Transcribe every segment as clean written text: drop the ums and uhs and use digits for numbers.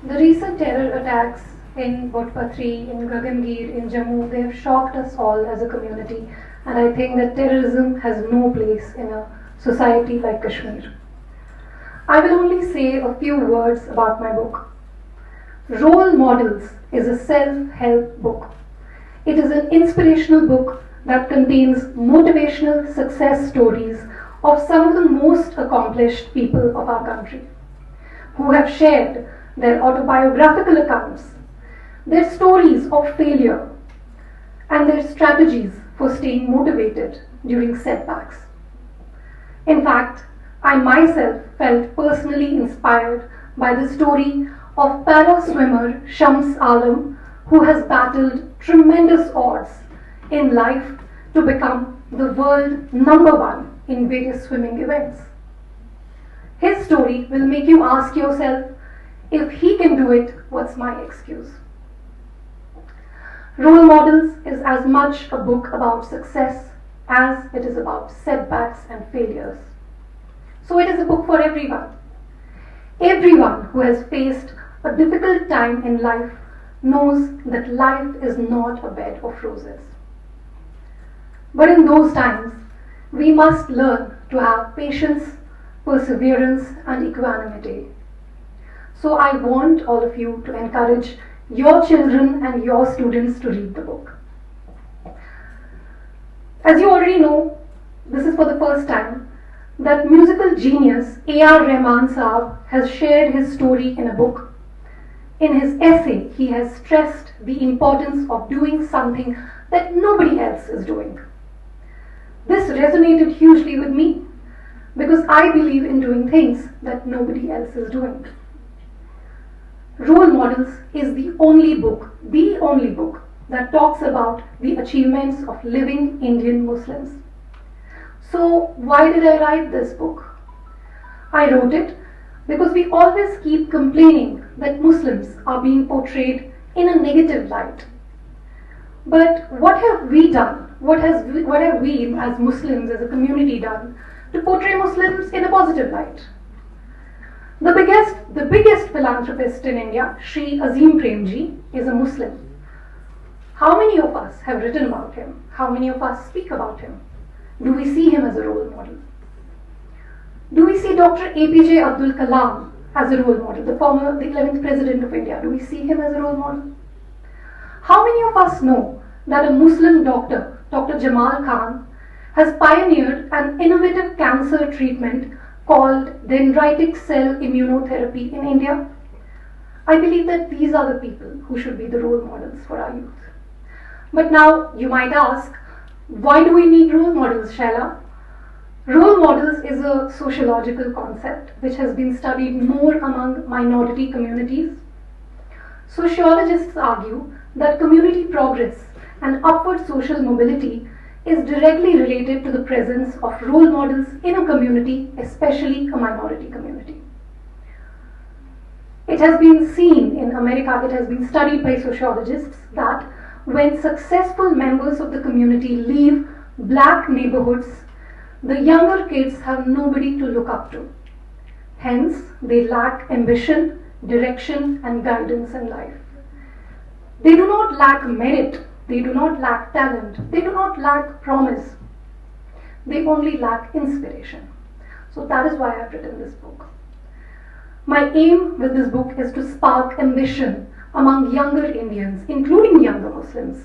The recent terror attacks in Botpatri, in Gagangir, in Jammu, they have shocked us all as a community, and I think that terrorism has no place in a society like Kashmir. I will only say a few words about my book. Role Models is a self-help book. It is an inspirational book that contains motivational success stories of some of the most accomplished people of our country, who have shared their autobiographical accounts, their stories of failure, and their strategies for staying motivated during setbacks. In fact, I myself felt personally inspired by the story of para-swimmer Shams Alam, who has battled tremendous odds in life to become the world #1 in various swimming events. His story will make you ask yourself, if he can do it, what's my excuse? Role Models is as much a book about success as it is about setbacks and failures. So it is a book for everyone. Everyone who has faced a difficult time in life knows that life is not a bed of roses. But in those times, we must learn to have patience, perseverance, and equanimity. So I want all of you to encourage your children and your students to read the book. As you already know, this is for the first time that musical genius A.R. Rahman Saab has shared his story in a book. In his essay, he has stressed the importance of doing something that nobody else is doing. This resonated hugely with me because I believe in doing things that nobody else is doing. Role Models is the only book that talks about the achievements of living Indian Muslims. So why did I write this book? I wrote it because we always keep complaining that Muslims are being portrayed in a negative light. But what have we done? What have we as Muslims, as a community, done to portray Muslims in a positive light? The biggest philanthropist in India, Shri Azim Premji, is a Muslim. How many of us have written about him? How many of us speak about him? Do we see him as a role model? Do we see Dr. APJ Abdul Kalam as a role model, the 11th President of India? Do we see him as a role model? How many of us know that a Muslim doctor, Dr. Jamal Khan, has pioneered an innovative cancer treatment called dendritic cell immunotherapy in India? I believe that these are the people who should be the role models for our youth. But now you might ask, why do we need role models, Shehla? Role models is a sociological concept which has been studied more among minority communities. Sociologists argue that community progress and upward social mobility is directly related to the presence of role models in a community, especially a minority community. It has been seen in America, it has been studied by sociologists that when successful members of the community leave black neighborhoods, the younger kids have nobody to look up to. Hence, they lack ambition, direction, and guidance in life. They do not lack merit, they do not lack talent, they do not lack promise. They only lack inspiration. So that is why I have written this book. My aim with this book is to spark ambition among younger Indians, including younger Muslims.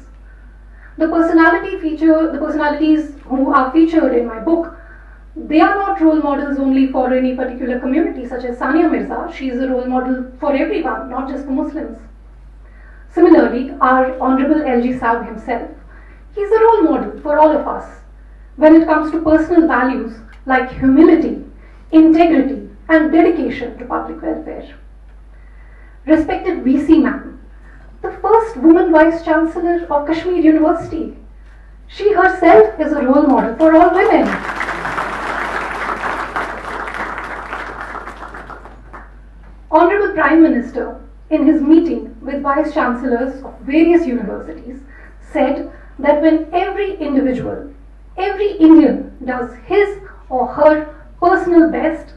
The personalities who are featured in my book, they are not role models only for any particular community, such as Sania Mirza. She is a role model for everyone, not just for Muslims. Similarly, our Honorable LG Saab himself, he is a role model for all of us when it comes to personal values like humility, integrity, and dedication to public welfare. Respected VC ma'am, the first woman Vice-Chancellor of Kashmir University, she herself is a role model for all women. Honorable Prime Minister, in his meeting with Vice-Chancellors of various universities, said that when every individual, every Indian does his or her personal best,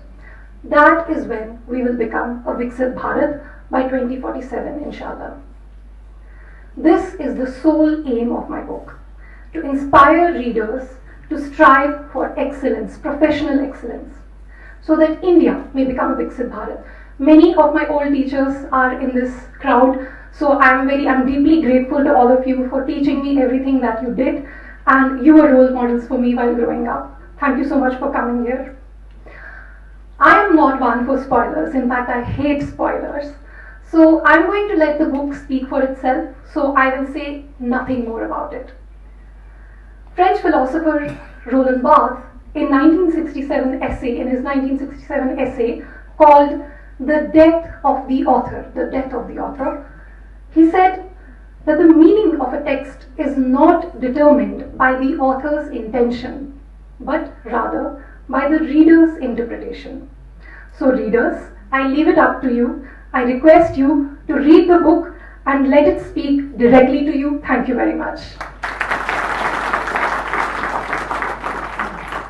that is when we will become a Viksit Bharat, by 2047, inshallah. This is the sole aim of my book, to inspire readers to strive for excellence, professional excellence, so that India may become a Viksit Bharat. Many of my old teachers are in this crowd, so I'm deeply grateful to all of you for teaching me everything that you did, and you were role models for me while growing up. Thank you so much for coming here. I am not one for spoilers. In fact, I hate spoilers. So I'm going to let the book speak for itself, so I will say nothing more about it. French philosopher Roland Barthes, in his 1967 essay called The Death of the Author, he said that the meaning of a text is not determined by the author's intention, but rather by the reader's interpretation. So readers, I leave it up to you. I request you to read the book and let it speak directly to you. Thank you very much.